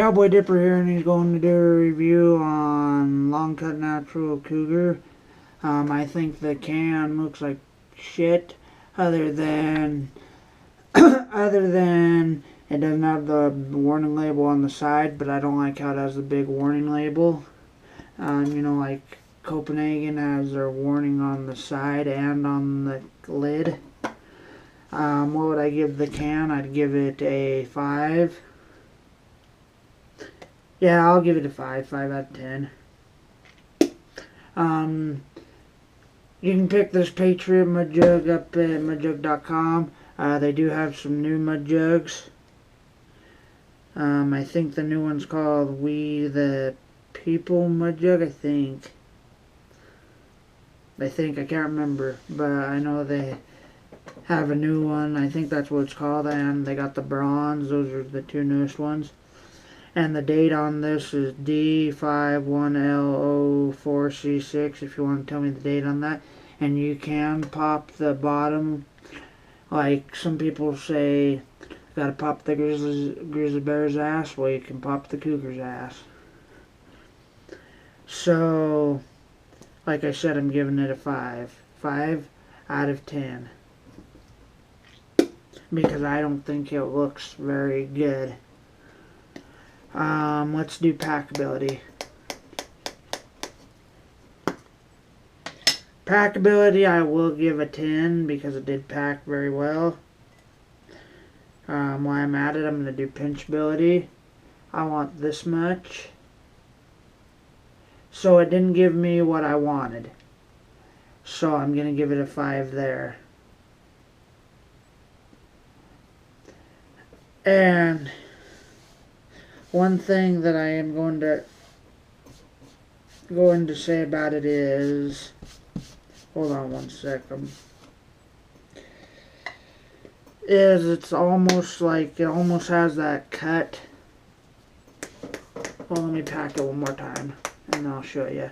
Cowboy Dipper here, and he's going to do a review on Long Cut Natural Cougar. I think the can looks like shit, other than it doesn't have the warning label on the side, but I don't like how it has the big warning label. Like Copenhagen has their warning on the side and on the lid. What would I give the can? I'd give it a 5. Yeah, I'll give it a 5 out of 10. You can pick this Patriot Mud Jug up at mudjug.com. They do have some new mud jugs. I think the new one's called We the People Mud Jug, I think. I can't remember, but I know they have a new one. I think that's what it's called, and they got the bronze. Those are the two newest ones. And the date on this is D51L04C6, if you want to tell me the date on that. And you can pop the bottom, like some people say, gotta pop the grizzly bear's ass. Well, you can pop the cougar's ass. So, like I said, I'm giving it a 5. 5 out of 10. Because I don't think it looks very good. Let's do packability. Packability, I will give a 10 because it did pack very well. While I'm at it, I'm going to do pinchability. I want this much. So it didn't give me what I wanted. So I'm going to give it a 5 there. And one thing that I am going to say about it is, hold on one second, is it's almost like it almost has that cut. Well, let me pack it one more time and I'll show you.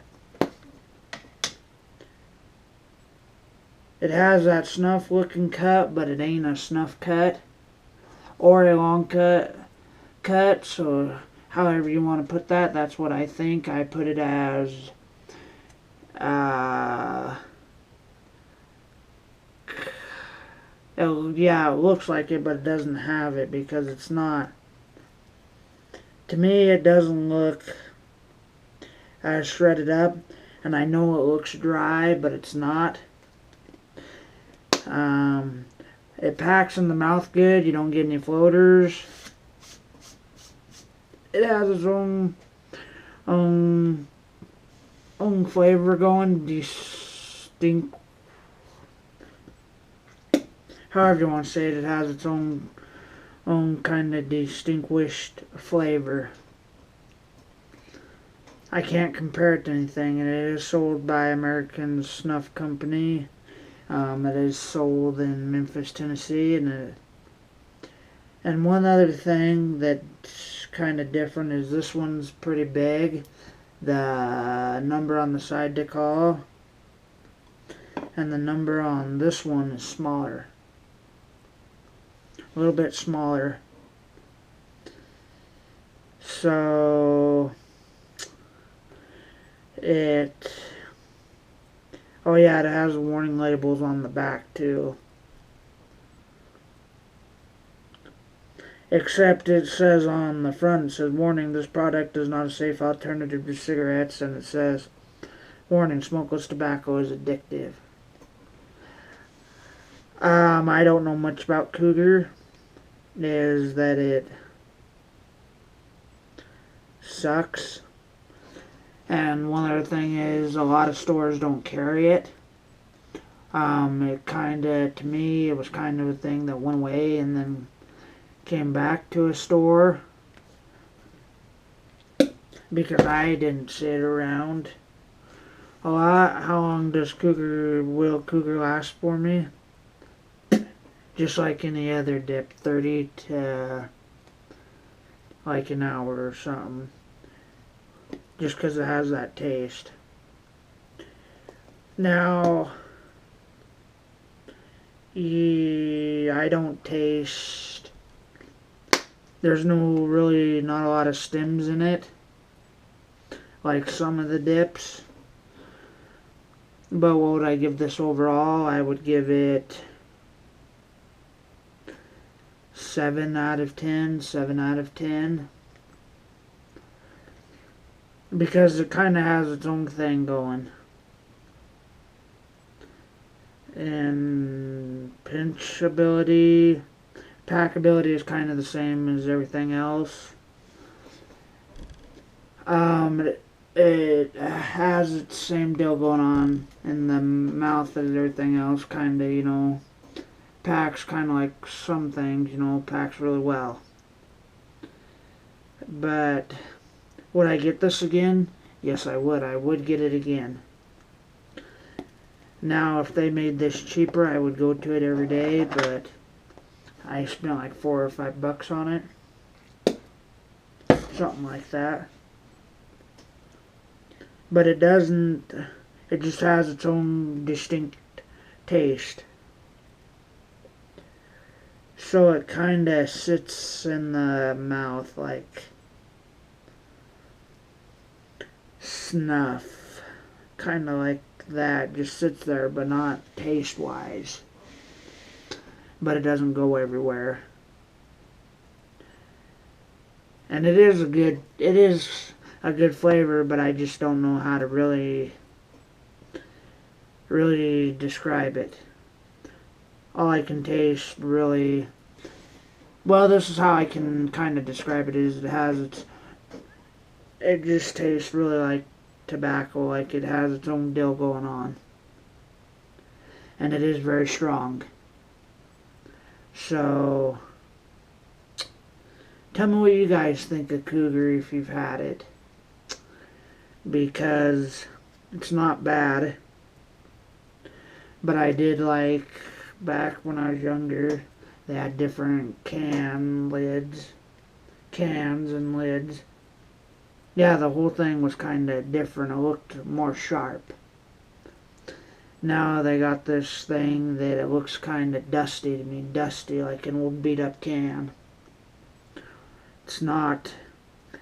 It has that snuff looking cut, but it ain't a snuff cut or a long cut, so however you want to put that, that's what I think. I put it as yeah, it looks like it, but it doesn't have it because it's not. To me, it doesn't look as shredded up, and I know it looks dry, but it's not. It packs in the mouth good. You don't get any floaters. It has its own flavor going. Distinct. However you want to say it, it has its own kind of distinguished flavor. I can't compare it to anything. It is sold by American Snuff Company. It is sold in Memphis, Tennessee, and one other thing that's kind of different is this one's pretty big. The number on the side to call, and the number on this one is smaller. A little bit smaller. So oh yeah, it has warning labels on the back too. Except it says on the front, it says, warning, this product is not a safe alternative to cigarettes, and it says, warning, smokeless tobacco is addictive. I don't know much about Cougar. Is that it sucks. And one other thing is, a lot of stores don't carry it. It kinda, to me, it was kind of a thing that went away and then came back to a store because I didn't sit around a lot. How long does Cougar last for me? Just like any other dip, 30 to like an hour or something. Just because it has that taste. Now, I don't taste There's really not a lot of stems in it, like some of the dips. But what would I give this overall? I would give it 7 out of 10, 7 out of 10. Because it kind of has its own thing going. And pinch ability, pack ability is kind of the same as everything else. It has its same deal going on in the mouth as everything else, kind of, packs kind of like some things, packs really well. But would I get this again? Yes, I would. I would get it again. Now, if they made this cheaper, I would go to it every day, but I spent like $4 or $5 on it. Something like that. But it doesn't, it just has its own distinct taste. So it kind of sits in the mouth like snuff. Kind of like that, just sits there, but not taste-wise. But it doesn't go everywhere. And it is a good flavor, but I just don't know how to really describe it. All I can taste really, well, this is how I can kind of describe it, is it just tastes really like tobacco, like it has its own deal going on. And it is very strong. So, tell me what you guys think of cougar if you've had it. Because it's not bad. But I did like, back when I was younger, they had different cans and lids. Yeah, the whole thing was kind of different. It looked more sharp. Now they got this thing that it looks kind of dusty to me. Dusty, like an old beat up can. It's not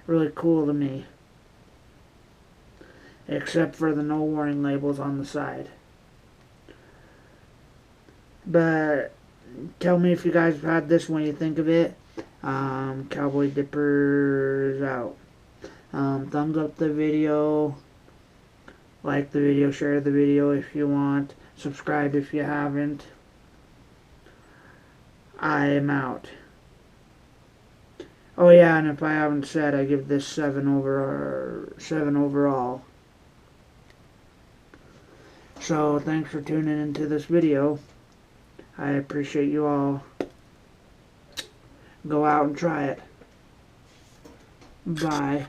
really cool to me. Except for the no warning labels on the side. But tell me if you guys have had this, when you think of it. Cowboy Dippers out. Thumbs up the video. Like the video, share the video if you want. Subscribe if you haven't. I am out. Oh yeah, and if I haven't said, I give this 7 overall. So thanks for tuning into this video. I appreciate you all. Go out and try it. Bye.